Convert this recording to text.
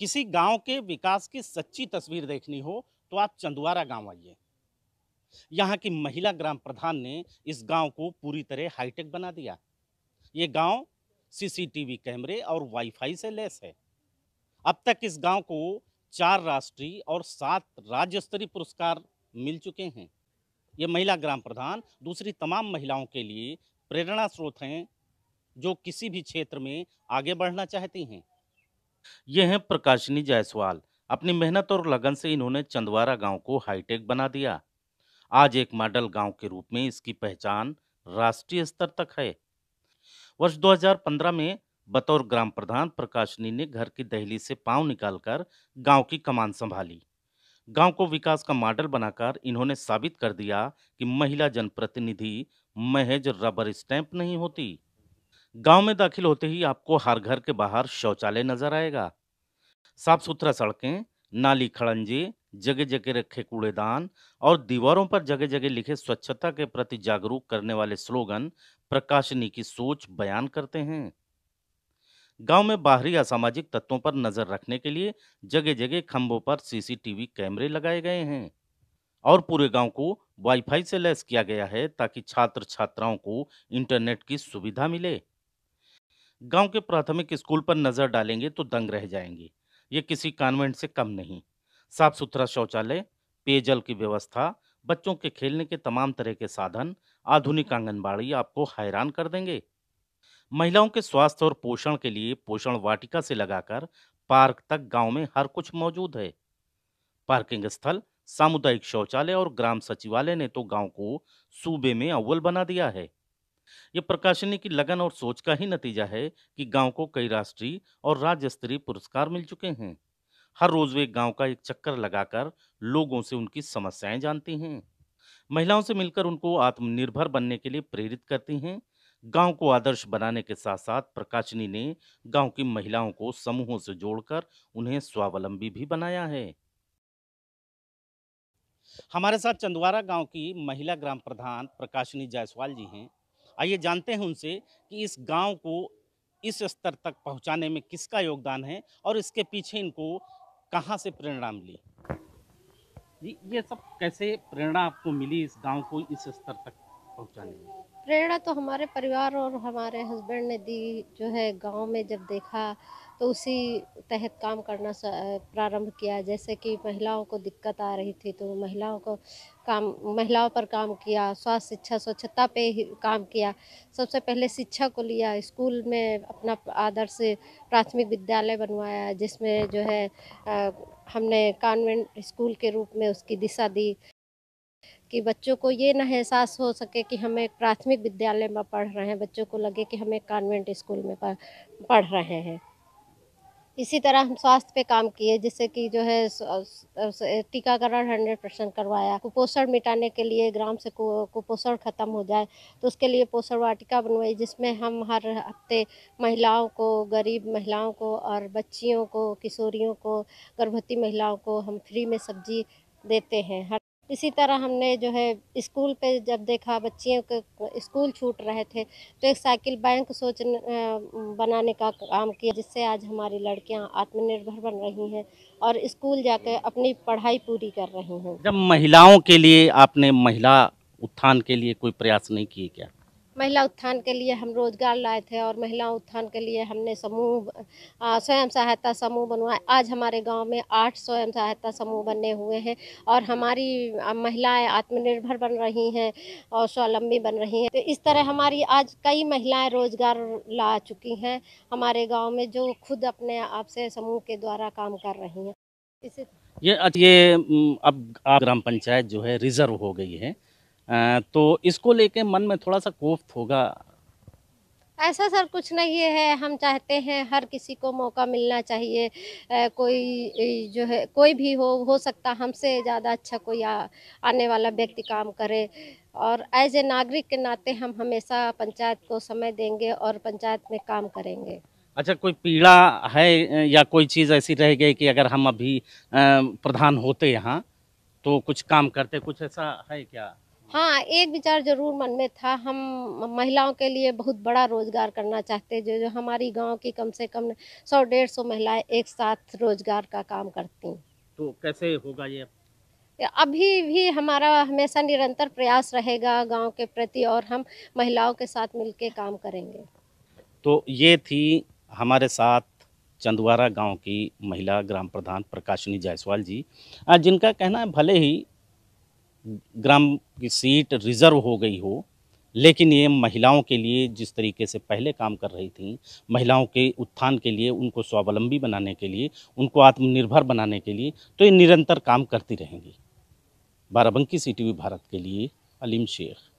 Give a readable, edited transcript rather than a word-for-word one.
किसी गांव के विकास की सच्ची तस्वीर देखनी हो तो आप चंदवारा गांव आइए। यहाँ की महिला ग्राम प्रधान ने इस गांव को पूरी तरह हाईटेक बना दिया। ये गांव सीसीटीवी कैमरे और वाईफाई से लैस है। अब तक इस गांव को 4 राष्ट्रीय और 7 राज्य स्तरीय पुरस्कार मिल चुके हैं। ये महिला ग्राम प्रधान दूसरी तमाम महिलाओं के लिए प्रेरणा स्रोत हैं, जो किसी भी क्षेत्र में आगे बढ़ना चाहती हैं। ये हैं प्रकाशिनी जायसवाल। अपनी मेहनत और लगन से इन्होंने चंदवारा गांव को हाईटेक बना दिया। आज एक मॉडल गांव के रूप में इसकी पहचान राष्ट्रीय स्तर तक है। वर्ष 2015 में बतौर ग्राम प्रधान प्रकाशिनी ने घर की दहलीज से पांव निकालकर गांव की कमान संभाली। गांव को विकास का मॉडल बनाकर इन्होंने साबित कर दिया कि महिला जनप्रतिनिधि महज रबर स्टैंप नहीं होती। गांव में दाखिल होते ही आपको हर घर के बाहर शौचालय नजर आएगा। साफ सुथरा सड़कें, नाली खड़ंजे, जगह जगह रखे कूड़ेदान और दीवारों पर जगह जगह लिखे स्वच्छता के प्रति जागरूक करने वाले स्लोगन प्रकाशिनी की सोच बयान करते हैं। गांव में बाहरी असामाजिक तत्वों पर नजर रखने के लिए जगह जगह खंभों पर सीसीटीवी कैमरे लगाए गए हैं और पूरे गांव को वाईफाई से लैस किया गया है ताकि छात्र छात्राओं को इंटरनेट की सुविधा मिले। गांव के प्राथमिक स्कूल पर नजर डालेंगे तो दंग रह जाएंगे। ये किसी कॉन्वेंट से कम नहीं। साफ सुथरा शौचालय, पेयजल की व्यवस्था, बच्चों के खेलने के तमाम तरह के साधन, आधुनिक आंगनबाड़ी आपको हैरान कर देंगे। महिलाओं के स्वास्थ्य और पोषण के लिए पोषण वाटिका से लगाकर पार्क तक गांव में हर कुछ मौजूद है। पार्किंग स्थल, सामुदायिक शौचालय और ग्राम सचिवालय ने तो गांव को सूबे में अव्वल बना दिया है। ये प्रकाशनी की लगन और सोच का ही नतीजा है कि गांव को कई राष्ट्रीय और राज्य स्तरीय पुरस्कार मिल चुके हैं। हर रोज वे गांव का एक चक्कर लगाकर लोगों से उनकी समस्याएं जानती हैं। महिलाओं से मिलकर उनको आत्मनिर्भर बनने के लिए प्रेरित करती हैं। गांव को आदर्श बनाने के साथ साथ प्रकाशनी ने गांव की महिलाओं को समूहों से जोड़कर उन्हें स्वावलंबी भी बनाया है। हमारे साथ चंदवारा गांव की महिला ग्राम प्रधान प्रकाशिनी जायसवाल जी हैं। आइए जानते हैं उनसे कि इस गांव को इस स्तर तक पहुंचाने में किसका योगदान है और इसके पीछे इनको कहां से प्रेरणा मिली। जी, ये सब कैसे प्रेरणा आपको मिली इस गांव को इस स्तर तक पहुंचाने में। प्रेरणा तो हमारे परिवार और हमारे हस्बैंड ने दी। जो है गांव में जब देखा तो उसी तहत काम करना प्रारंभ किया। जैसे कि महिलाओं को दिक्कत आ रही थी तो महिलाओं पर काम किया। स्वास्थ्य, शिक्षा, स्वच्छता पे ही काम किया। सबसे पहले शिक्षा को लिया। स्कूल में अपना आदर्श प्राथमिक विद्यालय बनवाया, जिसमें जो है हमने कॉन्वेंट स्कूल के रूप में उसकी दिशा दी कि बच्चों को ये ना एहसास हो सके कि हम एक प्राथमिक विद्यालय में पढ़ रहे हैं, बच्चों को लगे कि हम एक कॉन्वेंट स्कूल में पढ़ रहे हैं। इसी तरह हम स्वास्थ्य पे काम किए, जिससे कि जो है टीकाकरण 100% करवाया। कुपोषण मिटाने के लिए ग्राम से कुपोषण खत्म हो जाए तो उसके लिए पोषण वाटिका बनवाई, जिसमें हम हर हफ्ते महिलाओं को, गरीब महिलाओं को और बच्चियों को, किशोरियों को, गर्भवती महिलाओं को हम फ्री में सब्जी देते हैं। इसी तरह हमने जो है स्कूल पे जब देखा बच्चियों के स्कूल छूट रहे थे तो एक साइकिल बैंक बनाने का काम किया, जिससे आज हमारी लड़कियां आत्मनिर्भर बन रही हैं और स्कूल जाकर अपनी पढ़ाई पूरी कर रही हैं। जब महिलाओं के लिए आपने महिला उत्थान के लिए कोई प्रयास नहीं किए क्या। महिला उत्थान के लिए हम रोजगार लाए थे और महिला उत्थान के लिए हमने स्वयं सहायता समूह बनवाए। आज हमारे गांव में 8 स्वयं सहायता समूह बने हुए हैं और हमारी महिलाएं आत्मनिर्भर बन रही हैं और स्वावलंबी बन रही हैं। तो इस तरह हमारी आज कई महिलाएं रोजगार ला चुकी हैं हमारे गाँव में, जो खुद अपने आप से समूह के द्वारा काम कर रही हैं। इसी अब आप ग्राम पंचायत जो है रिजर्व हो गई है, तो इसको लेके मन में थोड़ा सा कोफ्त होगा। ऐसा सर कुछ नहीं है। हम चाहते हैं हर किसी को मौका मिलना चाहिए। जो है कोई भी हो सकता हमसे ज़्यादा अच्छा कोई आने वाला व्यक्ति काम करे, और एज ए नागरिक के नाते हम हमेशा पंचायत को समय देंगे और पंचायत में काम करेंगे। अच्छा, कोई पीड़ा है या कोई चीज़ ऐसी रह गई कि अगर हम अभी प्रधान होते यहाँ तो कुछ काम करते, कुछ ऐसा है क्या। हाँ, एक विचार ज़रूर मन में था। हम महिलाओं के लिए बहुत बड़ा रोज़गार करना चाहते हैं, जो हमारी गाँव की कम से कम 100 डेढ़ 100 महिलाएँ एक साथ रोज़गार का काम करती। तो कैसे होगा ये? अभी भी हमारा हमेशा निरंतर प्रयास रहेगा गाँव के प्रति, और हम महिलाओं के साथ मिलके काम करेंगे। तो ये थी हमारे साथ चंदवारा गांव की महिला ग्राम प्रधान प्रकाशिनी जायसवाल जी, जिनका कहना है भले ही ग्राम की सीट रिजर्व हो गई हो, लेकिन ये महिलाओं के लिए जिस तरीके से पहले काम कर रही थी, महिलाओं के उत्थान के लिए, उनको स्वावलंबी बनाने के लिए, उनको आत्मनिर्भर बनाने के लिए, तो ये निरंतर काम करती रहेंगी। बाराबंकी CTV भारत के लिए अलीम शेख।